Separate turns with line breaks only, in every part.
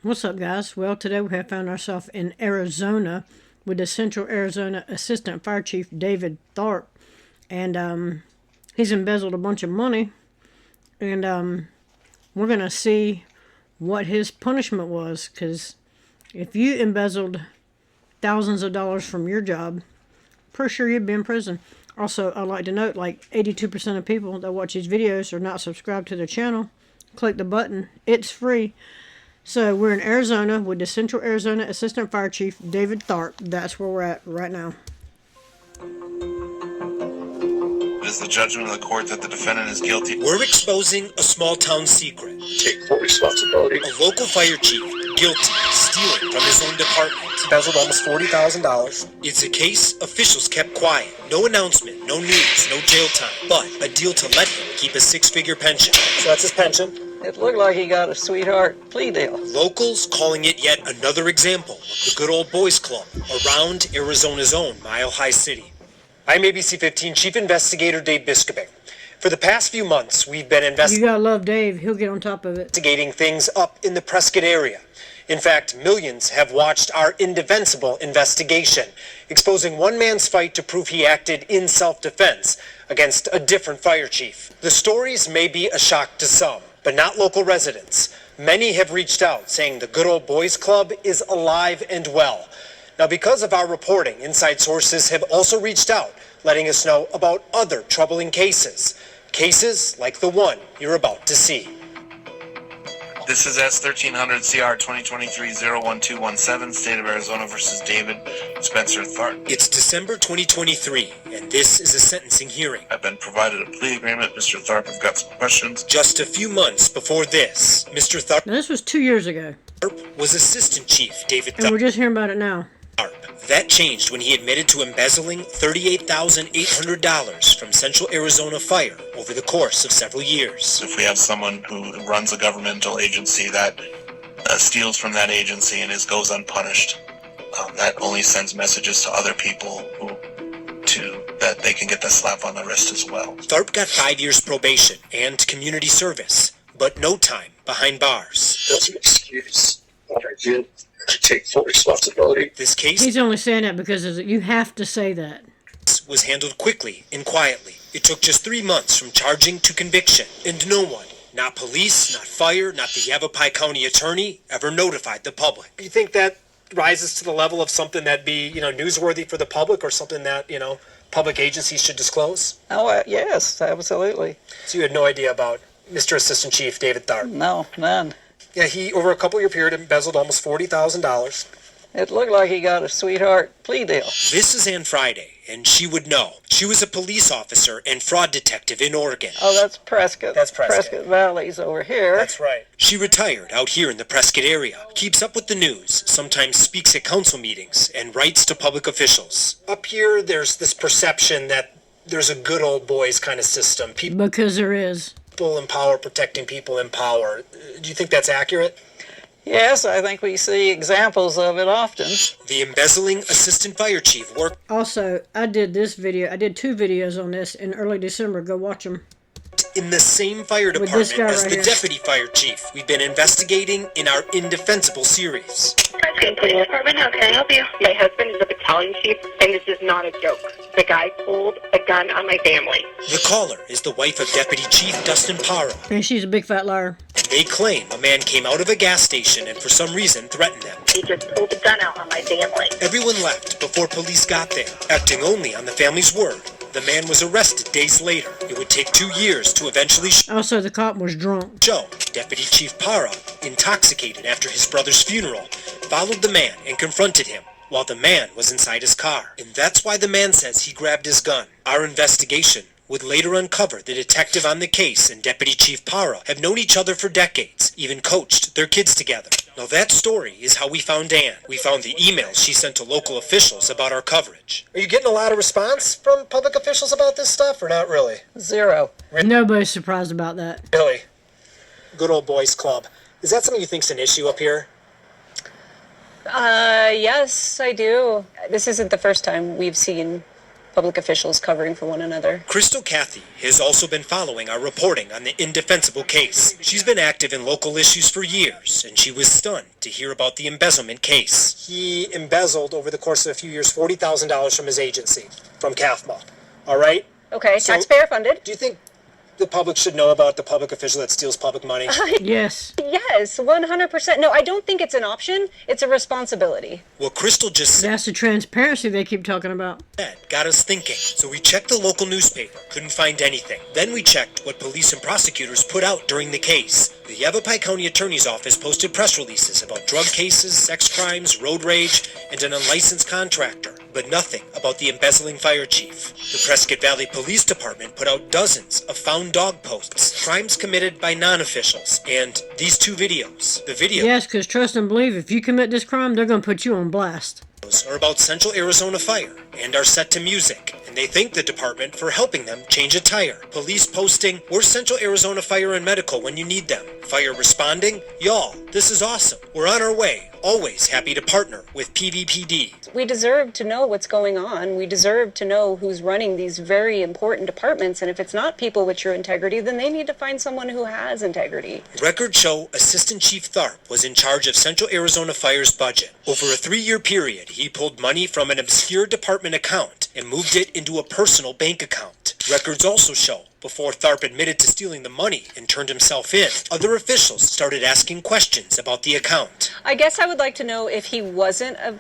What's up, guys? Well, today we have found ourselves in Arizona with the Central Arizona Assistant Fire Chief David Tharp, and he's embezzled a bunch of money, and we're gonna see what his punishment was. Because if you embezzled thousands of dollars from your job, pretty sure you'd be in prison. Also, I'd like to note, like 82% of people that watch these videos are not subscribed to the channel. Click the button; it's free. So we're in Arizona with the Central Arizona Assistant Fire Chief David Tharp. That's where we're at right now.
It is the judgment of the court that the defendant is guilty.
We're exposing a small town secret.
Take full responsibility.
A local fire chief guilty of stealing from his own department.
Embezzled almost $40,000.
It's a case officials kept quiet. No announcement, no news, no jail time, but a deal to let him keep a six-figure pension.
So that's his pension.
It looked like he got a sweetheart plea deal.
Locals calling it yet another example of the good old boys club around Arizona's own Mile High City. I'm ABC 15 Chief Investigator Dave Biscobing. For the past few months, we've been
You gotta love Dave. He'll get on top of it.
investigating things up in the Prescott area. In fact, millions have watched our indefensible investigation, exposing one man's fight to prove he acted in self-defense against a different fire chief. The stories may be a shock to some, but not local residents. Many have reached out saying the good old boys club is alive and well. Now, because of our reporting, inside sources have also reached out, letting us know about other troubling cases. Cases like the one you're about to see.
This is S1300 CR 2023-01217, State of Arizona versus David Spencer Tharp.
It's December 2023, and this is a sentencing hearing.
I've been provided a plea agreement. Mr. Tharp, I've got some questions.
Just a few months before this, Mr. Tharp
Now, this was 2 years ago,
was Assistant Chief David
and we're
Tharp.
just hearing about it now.
That changed when he admitted to embezzling $38,800 from Central Arizona Fire over the course of several years.
If we have someone who runs a governmental agency that steals from that agency and goes unpunished, that only sends messages to other people that they can get the slap on the wrist as well.
Tharp got 5 years probation and community service, but no time behind bars.
Doesn't excuse what I did. I take full responsibility.
This case
He's only saying that because you have to say that.
was handled quickly and quietly. It took just 3 months from charging to conviction, and no one, not police, not fire, not the Yavapai County attorney, ever notified the public. You think that rises to the level of something that'd be, newsworthy for the public, or something that, public agencies should disclose?
Oh, yes, absolutely.
So you had no idea about Mr. Assistant Chief David Tharp?
No, none.
Yeah, he, over a couple-year period, embezzled almost $40,000.
It looked like he got a sweetheart plea deal.
This is Ann Friday, and she would know. She was a police officer and fraud detective in Oregon.
Oh, that's Prescott.
That's Prescott.
Prescott Valley's over here.
That's right. She retired out here in the Prescott area, keeps up with the news, sometimes speaks at council meetings, and writes to public officials. Up here, there's this perception that there's a good old boys kind of system.
Because there is.
People in power protecting people in power. Do you think that's accurate?
Yes, I think we see examples of it often.
The embezzling assistant fire chief worked
Also, I did 2 videos on this in early December. Go watch them.
in the same fire
this
department
guy
as
right
the
here.
deputy fire chief we've been investigating in our Indefensible series.
Prescott Police Department, how can I help you? My husband is a battalion chief, and this is not a joke. The guy pulled a gun on my family.
The caller is the wife of Deputy Chief Dustin Parra.
And she's a big fat liar.
They claim a man came out of a gas station and for some reason threatened them.
He just pulled a gun out on my family.
Everyone left before police got there, acting only on the family's word. The man was arrested days later. It would take 2 years to eventually
Also, the cop was drunk.
show. Deputy Chief Parra, intoxicated after his brother's funeral, followed the man and confronted him while the man was inside his car. And that's why the man says he grabbed his gun. Our investigation would later uncover the detective on the case and Deputy Chief Parra have known each other for decades, even coached their kids together. Now that story is how we found Ann. We found the emails she sent to local officials about our coverage. Are you getting a lot of response from public officials about this stuff, or not really?
0.
Nobody's surprised about that.
Really? Good old boys club. Is that something you think's an issue up here?
Yes, I do. This isn't the first time we've seen public officials covering for one another.
Crystal Cathy has also been following our reporting on the indefensible case. She's been active in local issues for years, and she was stunned to hear about the embezzlement case. He embezzled over the course of a few years $40,000 from his agency, from CAFMA. All right?
Okay,
So-
taxpayer funded.
Do you think the public should know about the public official that steals public money?
Yes.
Yes, 100%. No, I don't think it's an option. It's a responsibility.
Well, Crystal just said
That's the transparency they keep talking about.
got us thinking. So we checked the local newspaper, couldn't find anything. Then we checked what police and prosecutors put out during the case. The Yavapai County Attorney's Office posted press releases about drug cases, sex crimes, road rage, and an unlicensed contractor, but nothing about the embezzling fire chief. The Prescott Valley Police Department put out dozens of found dog posts, crimes committed by non-officials, and these two videos. The videos
Yes, because trust and believe, if you commit this crime, they're going to put you on blast.
are about Central Arizona Fire and are set to music, and they thank the department for helping them change a tire. Police posting, "We're Central Arizona Fire and Medical when you need them." Fire responding, "Y'all, this is awesome. We're on our way. Always happy to partner with PVPD."
We deserve to know what's going on. We deserve to know who's running these very important departments. And if it's not people with true integrity, then they need to find someone who has integrity.
Records show Assistant Chief Tharp was in charge of Central Arizona Fire's budget. Over a 3-year period, he pulled money from an obscure department account and moved it into a personal bank account. Records also show before Tharp admitted to stealing the money and turned himself in, other officials started asking questions about the account.
I guess I would like to know if he wasn't a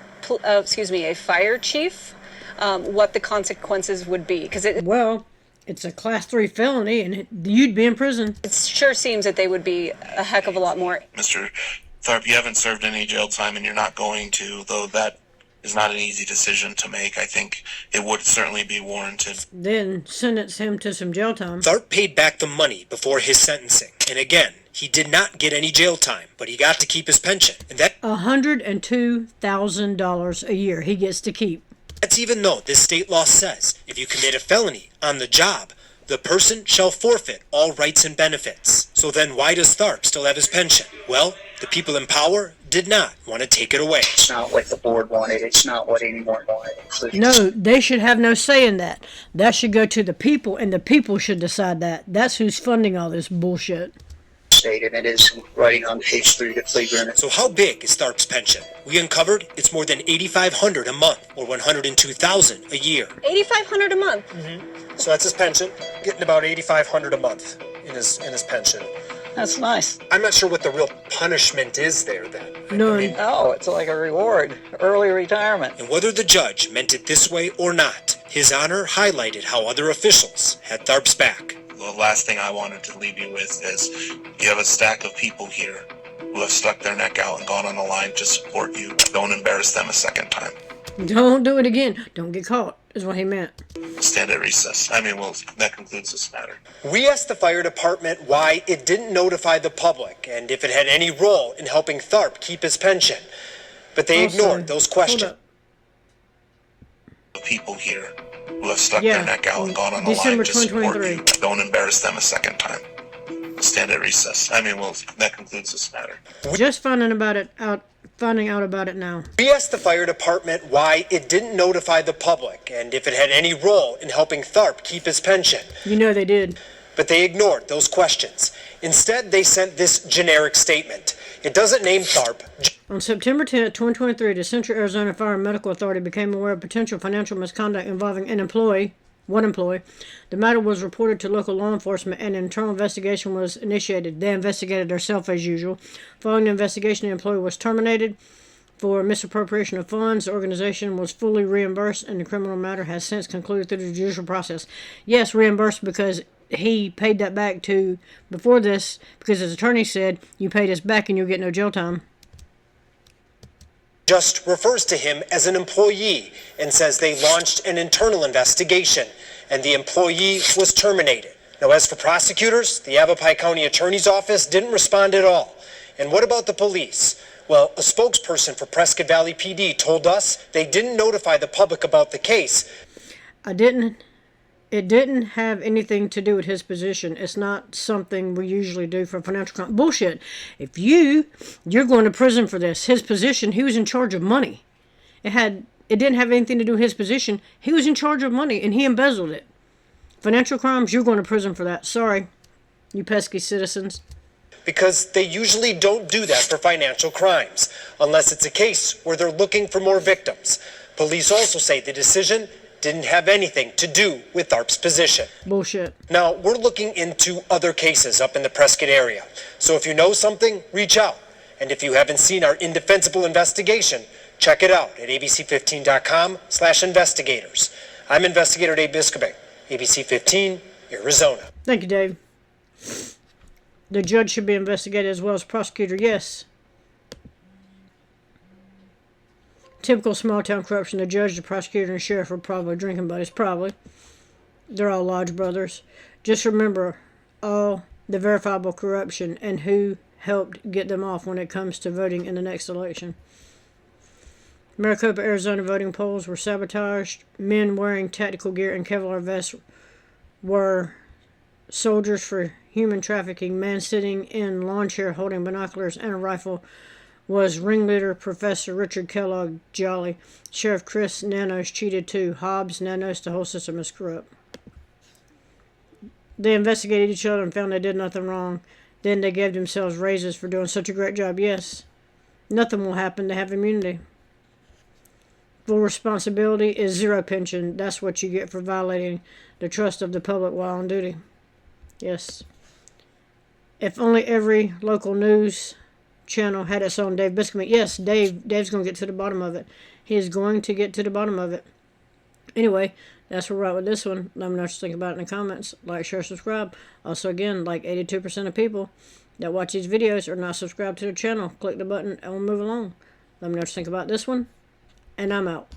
fire chief, what the consequences would be. Because
Well, it's a class 3 felony and you'd be in prison.
it sure seems that they would be a heck of a lot more.
Mr. Tharp, you haven't served any jail time and you're not going to, though that is not an easy decision to make. I think it would certainly be warranted.
Then sentence him to some jail time.
Tharp paid back the money before his sentencing. And again, he did not get any jail time, but he got to keep his pension. And
$102,000 a year he gets to keep.
that's even though this state law says if you commit a felony on the job, the person shall forfeit all rights and benefits. So then why does Tharp still have his pension? Well, the people in power did not want to take it away.
It's not what the board wanted. It's not what anyone wanted, including
No, they should have no say in that. That should go to the people, and the people should decide that. That's who's funding all this bullshit.
the state, and it is writing on page 3 of the plea agreement.
So how big is Tharp's pension? We uncovered it's more than $8,500 a month, or $102,000 a year.
$8,500 a month.
So that's his pension, getting about $8,500 a month in his pension.
That's nice.
I'm not sure what the real punishment is there then.
None.
Oh, it's like a reward. Early retirement.
And whether the judge meant it this way or not, His Honor highlighted how other officials had Tharp's back.
The last thing I wanted to leave you with is you have a stack of people here who have stuck their neck out and gone on the line to support you. Don't embarrass them a second time.
Don't do it again. Don't get caught, is what he meant.
Stand at recess. That concludes this matter.
We asked the fire department why it didn't notify the public and if it had any role in helping Tharp keep his pension. But they
Also,
ignored those questions.
hold up.
The people here who have stuck
Yeah,
their neck out and gone on the
December
line to support
2023.
you. Don't embarrass them a second time. Stand at recess. That concludes this matter.
Just finding out about it now.
We asked the fire department why it didn't notify the public and if it had any role in helping Tharp keep his pension.
You know they did.
But they ignored those questions. Instead, they sent this generic statement. It doesn't name Tharp.
On September 10, 2023, the Central Arizona Fire and Medical Authority became aware of potential financial misconduct involving one employee. The matter was reported to local law enforcement and an internal investigation was initiated. They investigated themselves as usual. Following the investigation, the employee was terminated for misappropriation of funds. The organization was fully reimbursed and the criminal matter has since concluded through the judicial process. Yes, reimbursed because he paid that back to, before this, because his attorney said, you paid us back and you'll get no jail time.
Just refers to him as an employee and says they launched an internal investigation and the employee was terminated. Now, as for prosecutors, the Yavapai County Attorney's Office didn't respond at all. And what about the police? Well, a spokesperson for Prescott Valley PD told us they didn't notify the public about the case.
It didn't have anything to do with his position. It's not something we usually do for financial crime. Bullshit. If you're going to prison for this. His position, he was in charge of money. It had it didn't have anything to do with his position. He was in charge of money, and he embezzled it. Financial crimes, you're going to prison for that. Sorry, you pesky citizens.
Because they usually don't do that for financial crimes, unless it's a case where they're looking for more victims. Police also say the decision didn't have anything to do with Tharp's position.
Bullshit.
Now, we're looking into other cases up in the Prescott area. So if you know something, reach out. And if you haven't seen our indefensible investigation, check it out at abc15.com/investigators. I'm Investigator Dave Biscobing, ABC 15, Arizona.
Thank you, Dave. The judge should be investigated as well as prosecutor, yes. Typical small town corruption. The judge, the prosecutor, and the sheriff are probably drinking buddies. Probably. They're all lodge brothers. Just remember all the verifiable corruption and who helped get them off when it comes to voting in the next election. Maricopa, Arizona voting polls were sabotaged. Men wearing tactical gear and Kevlar vests were soldiers for human trafficking. Man sitting in lawn chair holding binoculars and a rifle was ringleader Professor Richard Kellogg Jolly. Sheriff Chris Nanos cheated too. Hobbs, Nanos, the whole system is corrupt. They investigated each other and found they did nothing wrong. Then they gave themselves raises for doing such a great job. Yes, nothing will happen. They have immunity. Full responsibility is zero pension. That's what you get for violating the trust of the public while on duty. Yes. If only every local news channel had its own Dave Biscombe. Yes, Dave's going to get to the bottom of it. He is going to get to the bottom of it. Anyway, that's where we're at with this one. Let me know what you think about it in the comments. Like, share, subscribe. Also, again, like 82% of people that watch these videos are not subscribed to the channel. Click the button and we'll move along. Let me know what you think about this one. And I'm out.